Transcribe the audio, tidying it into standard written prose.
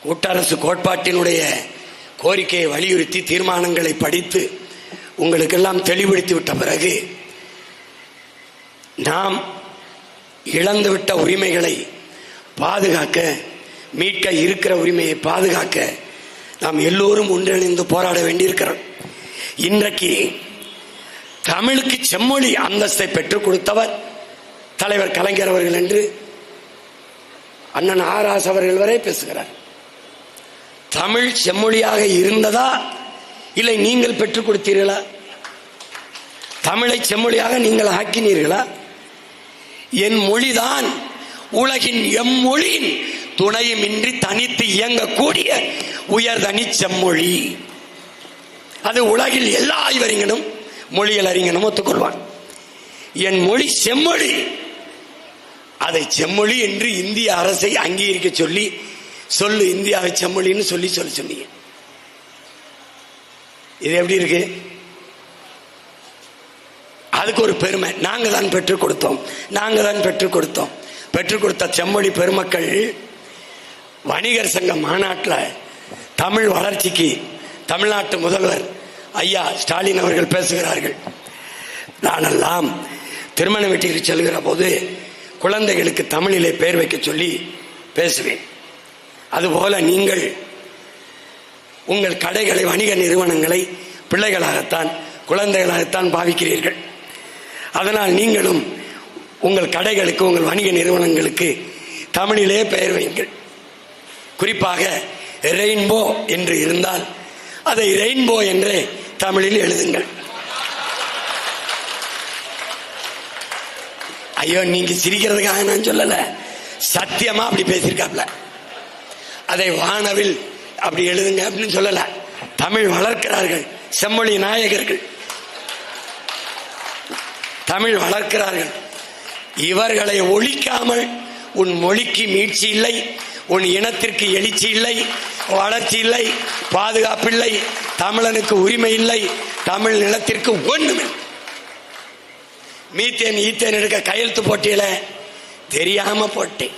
கூட்டரசு கோட்பாட்டினுடைய கோரிக்கையை வலியுறுத்தி தீர்மானங்களை படித்து உங்களுக்கெல்லாம் தெளிவுபடுத்தி விட்ட பிறகு நாம் இழந்துவிட்ட உரிமைகளை பாதுகாக்க, மீட்க இருக்கிற உரிமையை பாதுகாக்க நாம் எல்லோரும் ஒன்றிணைந்து போராட வேண்டியிருக்கிறோம். இன்றைக்கு தமிழுக்கு செம்மொழி அந்தஸ்தை பெற்றுக் கொடுத்தவர் தலைவர் கலைஞர் அவர்கள் என்று அண்ணன் ஆராஸ் அவர்கள் வரை பேசுகிறார். தமிழ் செம்மொழியாக இருந்ததா இல்லை நீங்கள் பெற்றுக் கொடுத்தீர்களா? தமிழை செம்மொழியாக நீங்கள் ஆக்கினீர்களா? என் மொழிதான் உலகின் எம்மொழியின் துணையுமின்றி தனித்து இயங்கக்கூடிய உயர்தனி செம்மொழி. அது உலகில் எல்லா அறிஞனும் மொழியல் அறிஞனும் ஒத்துக்கொள்வான். என் மொழி செம்மொழி. அதை செம்மொழி என்று இந்திய அரசை அங்கீகரிக்க சொல்லு இந்தியாவை செம்மொழின்னு சொல்லி சொன்னீங்க. இது எப்படி இருக்கு? அதுக்கு ஒரு பெருமை. நாங்க தான் பெற்றுக் கொடுத்தோம். பெற்றுக் கொடுத்த செம்மொழி பெருமக்கள் வணிகர் சங்க மாநாட்டில் தமிழ் வளர்ச்சிக்கு தமிழ்நாட்டு முதல்வர் ஐயா ஸ்டாலின் அவர்கள் பேசுகிறார்கள். நானெல்லாம் திருமண வீட்டிற்கு செல்கிற போது குழந்தைகளுக்கு தமிழிலே பெயர் வைக்க சொல்லி பேசுவேன். அதுபோல நீங்கள் உங்கள் கடைகளை, வணிக நிறுவனங்களை பிள்ளைகளாகத்தான், குழந்தைகளாகத்தான் பாவிக்கிறீர்கள். அதனால் நீங்களும் உங்கள் கடைகளுக்கு, உங்கள் வணிக நிறுவனங்களுக்கு தமிழிலே பெயர் வையுங்கள். குறிப்பாக ரெயின்போ என்று இருந்தால் அதை ரெயின்போ என்றே தமிழில் எழுதுங்கள். ஐயோ, நீங்க சிரிக்கிறதுக்காக நான் சொல்லல, சத்தியமா அப்படி பேசியிருக்காப்ல. அதை வானவில் அப்படி எழுதுங்க அப்படின்னு சொல்லல. தமிழ் வளர்க்கிறார்கள் செம்மொழி நாயகர்கள், தமிழ் வளர்க்கிறார்கள். இவர்களை ஒழிக்காமல் உன் மொழிக்கு மீட்சி இல்லை, உன் இனத்திற்கு எழுச்சி இல்லை, வளர்ச்சி இல்லை, பாதுகாப்பு இல்லை, தமிழனுக்கு உரிமை இல்லை, தமிழ் நிலத்திற்கு ஒண்ணுமே. மீத்தேன் ஈத்தேன் எடுக்க கையெழுத்து போட்டியில தெரியாம போட்டேன்.